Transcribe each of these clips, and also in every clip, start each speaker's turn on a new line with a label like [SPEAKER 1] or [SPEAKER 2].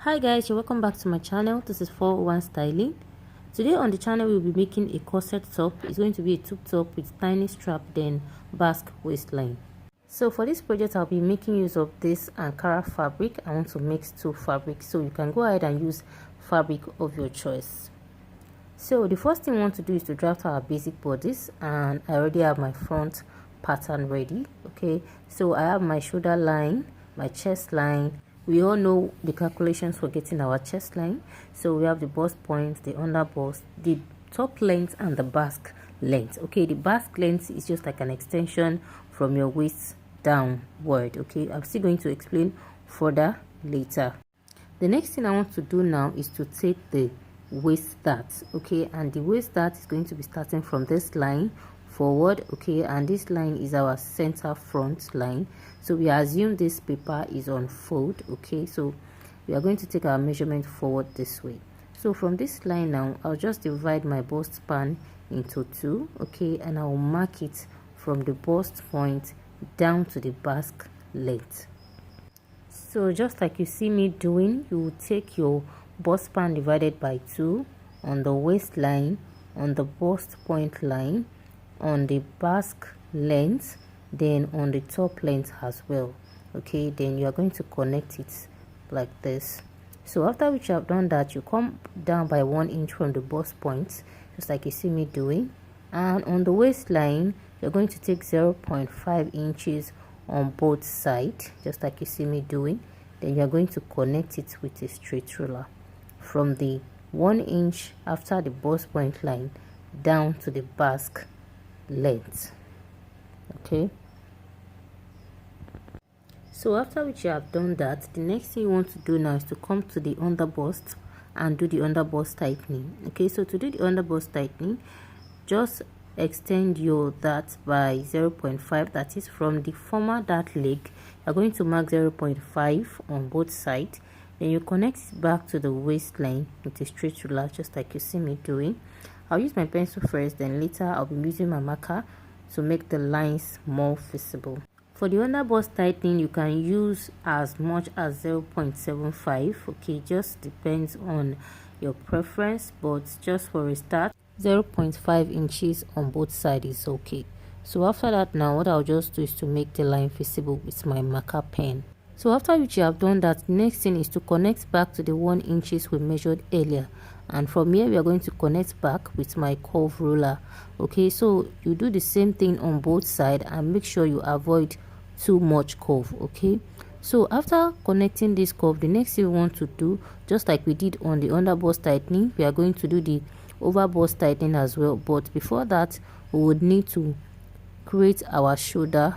[SPEAKER 1] Hi guys, you're welcome back to my channel. This is 401 Styling. Today on the channel we'll be making a corset top. It's going to be a tube top with tiny strap, then basque waistline. So for this project I'll be making use of this Ankara fabric. I want to mix two fabrics, so you can go ahead and use fabric of your choice. So the first thing we want to do is to draft our basic bodice, and I already have my front pattern ready. Okay, so I have my shoulder line, my chest line. We all know the calculations for getting our chest line. So we have the bust point, the underbust, the top length, and the basque length. Okay, the basque length is just like an extension from your waist downward. Okay, I'm still going to explain further later. The next thing I want to do now is to take the waist dart. Okay, and the waist dart is going to be starting from this line forward. Okay, and this line is our center front line, so we assume this paper is on fold. Okay, so we are going to take our measurement forward this way. So from this line now, I'll just divide my bust span into two. Okay, and I will mark it from the bust point down to the basque length. So just like you see me doing, you will take your bust span divided by 2 on the waistline, on the bust point line, on the basque length, then on the top length as well. Okay, then you are going to connect it like this. So after which you have done that, you come down by 1 inch from the bust point, just like you see me doing, and on the waistline you're going to take 0.5 inches on both sides, just like you see me doing. Then you are going to connect it with a straight ruler from the 1 inch after the bust point line down to the basque length. Okay, so after which you have done that, the next thing you want to do now is to come to the underbust and do the underbust tightening. Okay, so to do the underbust tightening, just extend your dart by 0.5, that is from the former dart leg. You're going to mark 0.5 on both sides, then you connect it back to the waistline with a straight ruler, just like you see me doing. I'll use my pencil first, then later I'll be using my marker to make the lines more visible. For the underbust tightening, you can use as much as 0.75. okay, just depends on your preference, but just for a start, 0.5 inches on both sides is okay. So after that, now what I'll just do is to make the line visible with my marker pen. So after which you have done that, the next thing is to connect back to the 1 inches we measured earlier, and from here we are going to connect back with my curve ruler. Okay, so you do the same thing on both sides and make sure you avoid too much curve. Okay, so after connecting this curve, the next thing we want to do, just like we did on the underbust tightening, we are going to do the overbust tightening as well. But before that, we would need to create our shoulder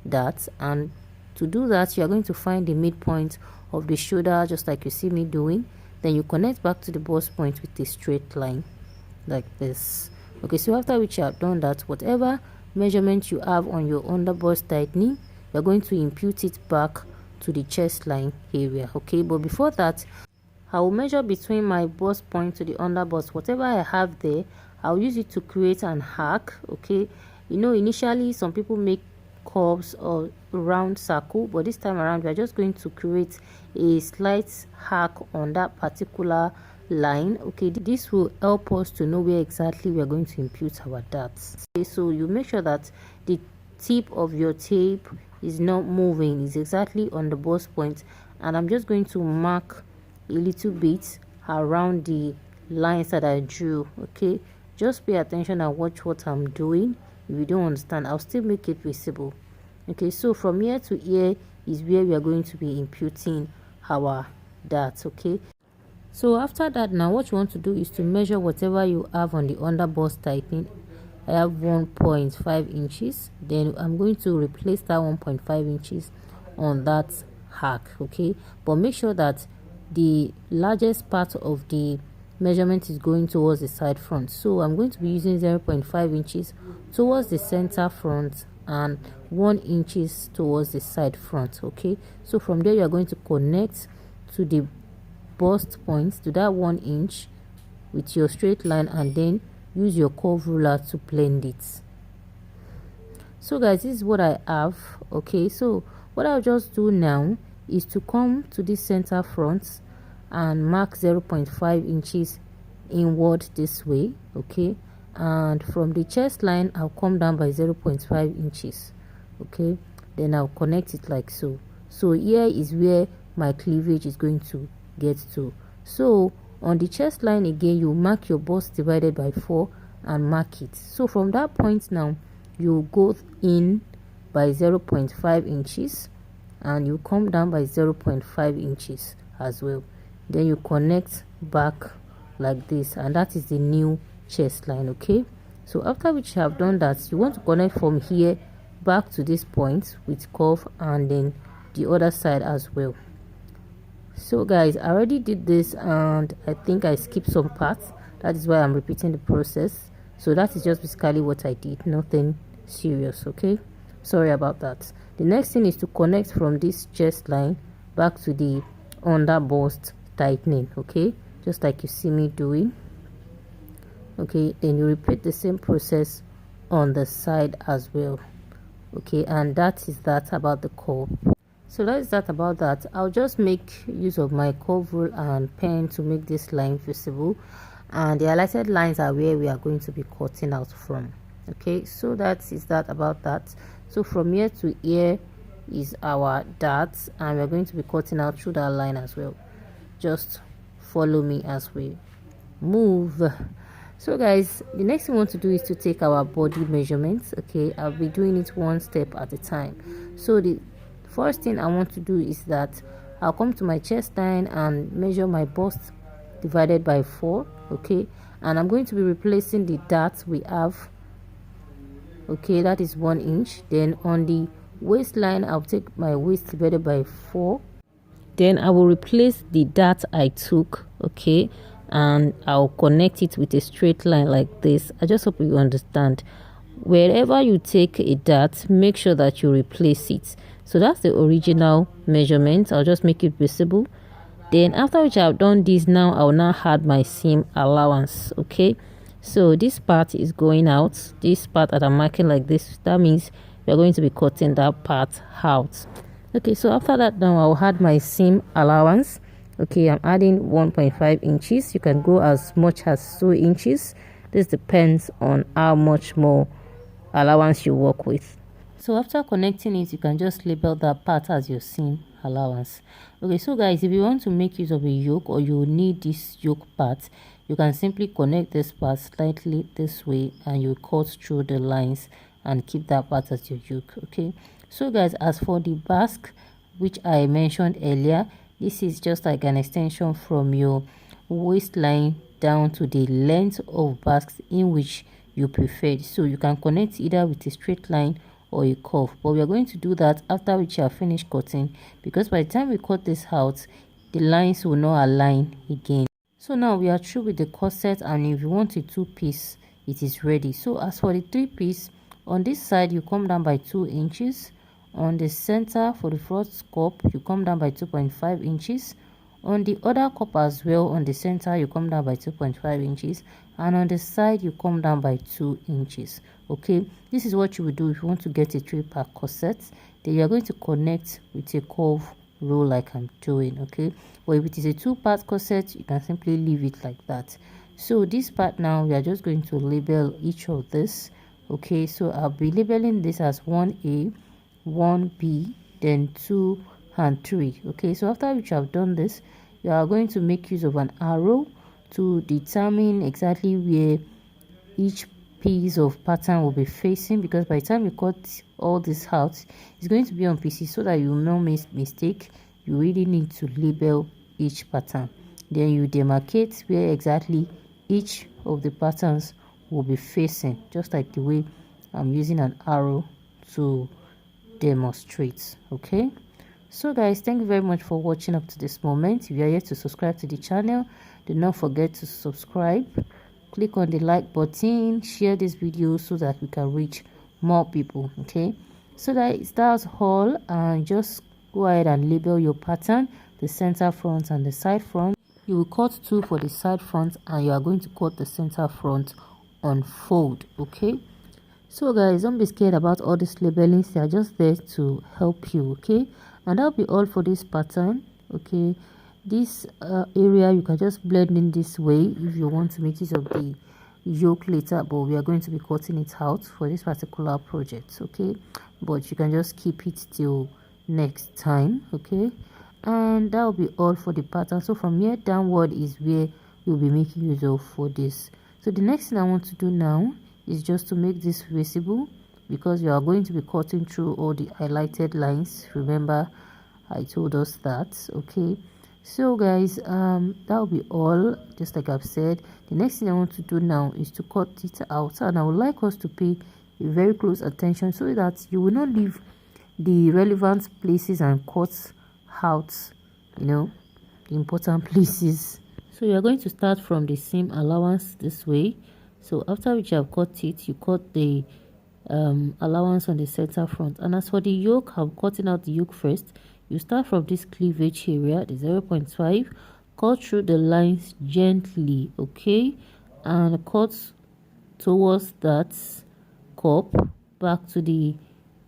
[SPEAKER 1] dart, and to do that you are going to find the midpoint of the shoulder, just like you see me doing. Then you connect back to the bust point with a straight line like this. Okay, so after which you have done that, whatever measurement you have on your underbust tightening, you're going to impute it back to the chest line area. Okay, but before that, I will measure between my bust point to the underbust. Whatever I have there, I'll use it to create an arc. Okay, you know, initially some people make curves or round circle, but this time around we are just going to create a slight arc on that particular line. Okay, this will help us to know where exactly we are going to impute our darts. Okay, so you make sure that the tip of your tape is not moving, is exactly on the bust point, and I'm just going to mark a little bit around the lines that I drew. Okay, just pay attention and watch what I'm doing. If you don't understand, I'll still make it visible. Okay, so from here to here is where we are going to be imputing our darts. Okay, so after that, now what you want to do is to measure whatever you have on the underbust tightening. I have 1.5 inches, then I'm going to replace that 1.5 inches on that arc. Okay, but make sure that the largest part of the measurement is going towards the side front. So I'm going to be using 0.5 inches towards the center front and 1 inches towards the side front. Okay, so from there you are going to connect to the bust point to that 1 inch with your straight line, and then use your curve ruler to blend it. So guys, this is what I have. Okay, so what I'll just do now is to come to this center front and mark 0.5 inches inward this way, okay, and from the chest line I'll come down by 0.5 inches, okay, then I'll connect it like so. So here is where my cleavage is going to get to. So on the chest line again, you mark your bust divided by 4 and mark it. So from that point now, you go in by 0.5 inches and you come down by 0.5 inches as well. Then you connect back like this, and that is the new chest line, okay. So after which you have done that, you want to connect from here back to this point with curve, and then the other side as well. So guys, I already did this and I think I skipped some parts. That is why I'm repeating the process. So that is just basically what I did, nothing serious, okay. Sorry about that. The next thing is to connect from this chest line back to the underbust tightening, okay, just like you see me doing, okay. Then you repeat the same process on the side as well, okay. And that is that about the curve. So that is that about that. I'll just make use of my curve rule and pen to make this line visible, and the highlighted lines are where we are going to be cutting out from, okay. So that is that about that. So from here to here is our darts, and we're going to be cutting out through that line as well. Just follow me as we move. So guys, the next thing we want to do is to take our body measurements, okay. I'll be doing it one step at a time. So the first thing I want to do is that I'll come to my chest line and measure my bust divided by 4, okay, and I'm going to be replacing the dart we have, okay, that is 1 inch. Then on the waistline, I'll take my waist divided by 4. Then I will replace the dart I took, okay, and I'll connect it with a straight line like this. I just hope you understand. Wherever you take a dart, make sure that you replace it. So that's the original measurement. I'll just make it visible. Then after which I've done this, now I'll now add my seam allowance, okay. So this part is going out, this part that I'm marking like this, that means we're going to be cutting that part out, okay. So after that, now I'll add my seam allowance, okay. I'm adding 1.5 inches. You can go as much as 2 inches. This depends on how much more allowance you work with. So after connecting it, you can just label that part as your seam allowance, okay. So guys, if you want to make use of a yoke, or you need this yoke part, you can simply connect this part slightly this way and you cut through the lines and keep that part as your yoke, okay. So guys, as for the basque, which I mentioned earlier, this is just like an extension from your waistline down to the length of basque in which you prefer. So you can connect either with a straight line or a curve, but we are going to do that after which you have finished cutting, because by the time we cut this out, the lines will not align again. So now we are through with the corset, and if you want a 2-piece, it is ready. So as for the 3-piece, on this side you come down by 2 inches. On the center for the front cup, you come down by 2.5 inches. On the other cup as well, on the center you come down by 2.5 inches, and on the side you come down by 2 inches, okay. This is what you will do if you want to get a 3-part corset. Then you are going to connect with a curve roll like I'm doing, okay. But if it is a 2-part corset, you can simply leave it like that. So this part now, we are just going to label each of this, okay. So I'll be labeling this as 1A, 1B, then 2 and 3, okay. So after which you have done this, you are going to make use of an arrow to determine exactly where each piece of pattern will be facing, because by the time you cut all this out, it's going to be on pieces, so that you will not make mistake. You really need to label each pattern, then you demarcate where exactly each of the patterns will be facing, just like the way I'm using an arrow to demonstrate, okay. So guys, thank you very much for watching up to this moment. If you are yet to subscribe to the channel, do not forget to subscribe, click on the like button, share this video so that we can reach more people, okay. So that's all, and just go ahead and label your pattern, the center front and the side front. You will cut 2 for the side front, and you are going to cut the center front on fold, okay. So guys, don't be scared about all these labelings. They are just there to help you, okay. And that'll be all for this pattern, okay. this area you can just blend in this way if you want to make use of the yoke later, but we are going to be cutting it out for this particular project, okay? But you can just keep it till next time, okay? And that will be all for the pattern. So from here downward is where you'll be making use of for this. So the next thing I want to do now is just to make this visible, because you are going to be cutting through all the highlighted lines. Remember I told us that, okay? So guys, that will be all. Just like I've said, the next thing I want to do now is to cut it out, and I would like us to pay very close attention so that you will not leave the relevant places and cut out, you know, the important places. So you are going to start from the seam allowance this way. So after which you have cut it, you cut the allowance on the center front. And as for the yoke, I'm cutting out the yoke first. You start from this cleavage area, the 0.5, cut through the lines gently, okay, and cut towards that cup back to the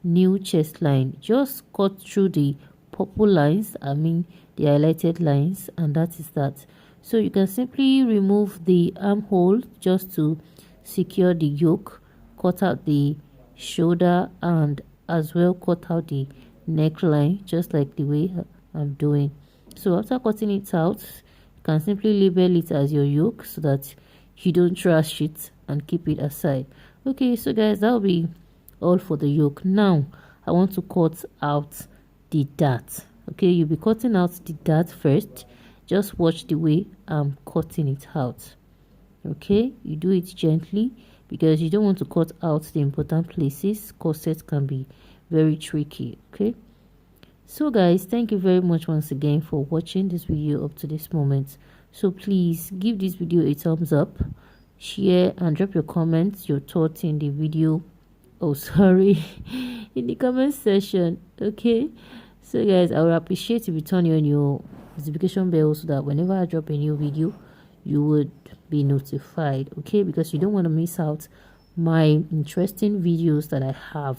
[SPEAKER 1] new chest line. Just cut through the purple lines, I mean the highlighted lines, and that is that. So you can simply remove the armhole just to secure the yoke, cut out the shoulder, and as well cut out the neckline, just like the way I'm doing. So after cutting it out, you can simply label it as your yoke so that you don't trash it and keep it aside. Okay, so guys, that will be all for the yoke. Now I want to cut out the dart. Okay, you'll be cutting out the dart first. Just watch the way I'm cutting it out. Okay, you do it gently because you don't want to cut out the important places. Corset can be very tricky. Okay, so guys, thank you very much once again for watching this video up to this moment. So please give this video a thumbs up, share, and drop your comments, your thoughts in the video, oh sorry, in the comment section. Okay, so guys, I would appreciate if you turn on your notification bell so that whenever I drop a new video you would be notified, okay? Because you don't want to miss out my interesting videos that I have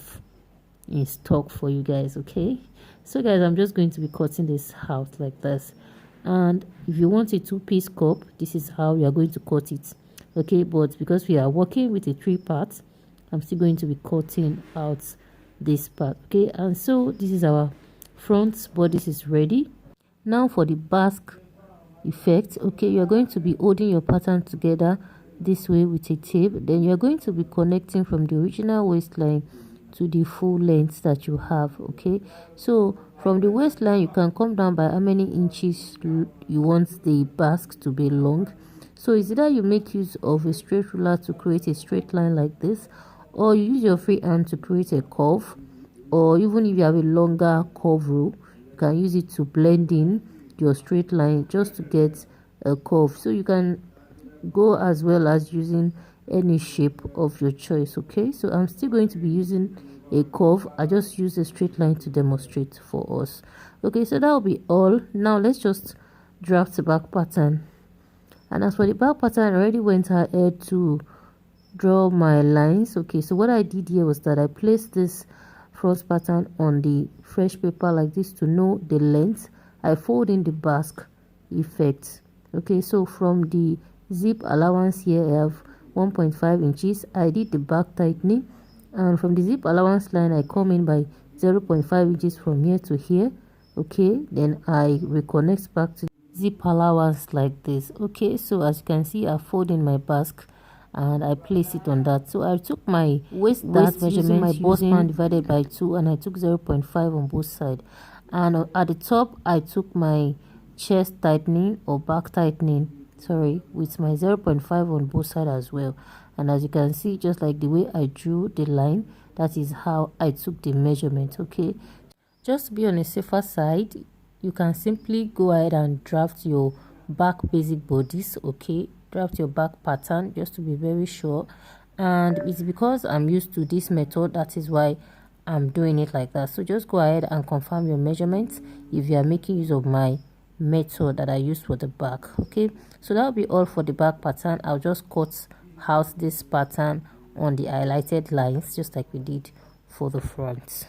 [SPEAKER 1] in stock for you guys, okay? So guys, I'm just going to be cutting this out like this, and if you want a two-piece cup, this is how you are going to cut it, okay? But because we are working with a 3-part, I'm still going to be cutting out this part, okay? And so this is our front bodice is ready. Now for the basque effect, okay, you're going to be holding your pattern together this way with a tape. Then you're going to be connecting from the original waistline to the full length that you have, okay? So from the waistline you can come down by how many inches you want the basque to be long. So it's either you make use of a straight ruler to create a straight line like this, or you use your free hand to create a curve, or even if you have a longer curve rule, you can use it to blend in your straight line just to get a curve. So you can go as well as using any shape of your choice, okay? So I'm still going to be using a curve. I just use a straight line to demonstrate for us, okay? So that will be all. Now let's just draft the back pattern. And as for the back pattern, I already went ahead to draw my lines, okay? So what I did here was that I placed this front pattern on the fresh paper like this to know the length. I fold in the basque effect, okay? So from the zip allowance here I have 1.5 inches. I did the back tightening, and from the zip allowance line I come in by 0.5 inches from here to here, okay? Then I reconnect back to zip allowance like this, okay? So as you can see, I fold in my basque and I place it on that. So I took my waist measurement using my bust band divided by 2, and I took 0.5 on both sides. And at the top I took my chest tightening or back tightening, sorry, with my 0.5 on both sides as well. And as you can see, just like the way I drew the line, that is how I took the measurement, okay? Just to be on a safer side, you can simply go ahead and draft your back basic bodice, okay? Draft your back pattern just to be very sure. And it's because I'm used to this method, that is why I'm doing it like that. So just go ahead and confirm your measurements if you are making use of my method that I used for the back, okay? So that will be all for the back pattern. I'll just cut out this pattern on the highlighted lines just like we did for the front.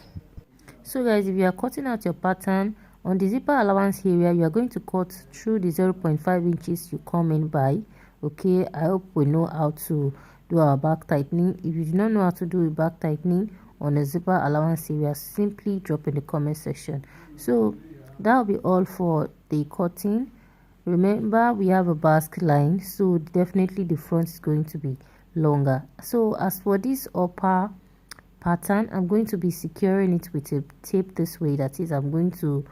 [SPEAKER 1] So guys, if you are cutting out your pattern On the zipper allowance area, you are going to cut through the 0.5 inches you come in by. Okay, I hope we know how to do our back tightening. If you do not know how to do a back tightening on a zipper allowance area, simply drop in the comment section. So that will be all for the cutting. Remember, we have a basque line, so definitely the front is going to be longer. So as for this upper pattern, I'm going to be securing it with a tape this way. That is, I'm going to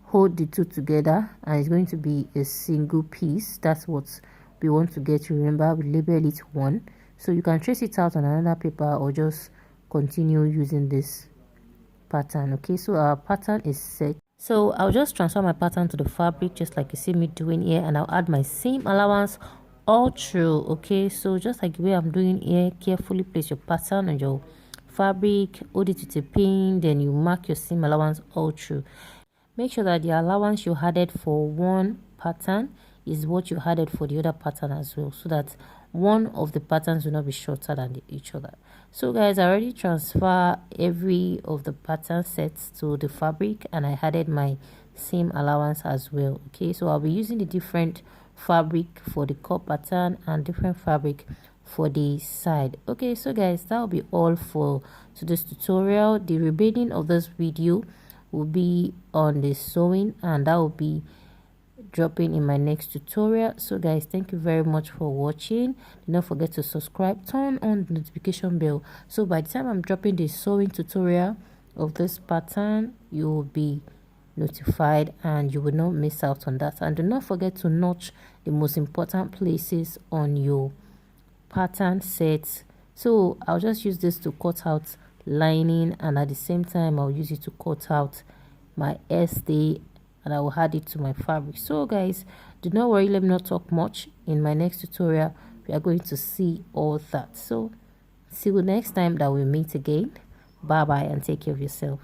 [SPEAKER 1] hold the two together and it's going to be a single piece. That's what we want to get. Remember, we label it 1, so you can trace it out on another paper or just continue using this pattern. Okay, so our pattern is set. So I'll just transfer my pattern to the fabric just like you see me doing here, and I'll add my seam allowance all through. Okay, so just like the way I'm doing here, carefully place your pattern on your fabric, hold it with a pin, then you mark your seam allowance all through. Make sure that the allowance you added for one pattern is what you added for the other pattern as well, so that one of the patterns will not be shorter than each other. So guys, I already transfer every of the pattern sets to the fabric, and I added my seam allowance as well. Okay, so I'll be using the different fabric for the cut pattern and different fabric for the side. Okay, so guys, that will be all for today's tutorial. The remaining of this video will be on the sewing, and that will be dropping in my next tutorial. So guys, thank you very much for watching. Do not forget to subscribe, turn on the notification bell, so by the time I'm dropping the sewing tutorial of this pattern, you will be notified and you will not miss out on that. And do not forget to notch the most important places on your pattern sets. So I'll just use this to cut out lining, and at the same time I'll use it to cut out my stay, and I will add it to my fabric. So guys, do not worry, let me not talk much. In my next tutorial we are going to see all that. So see you next time that we meet again. Bye bye and take care of yourself.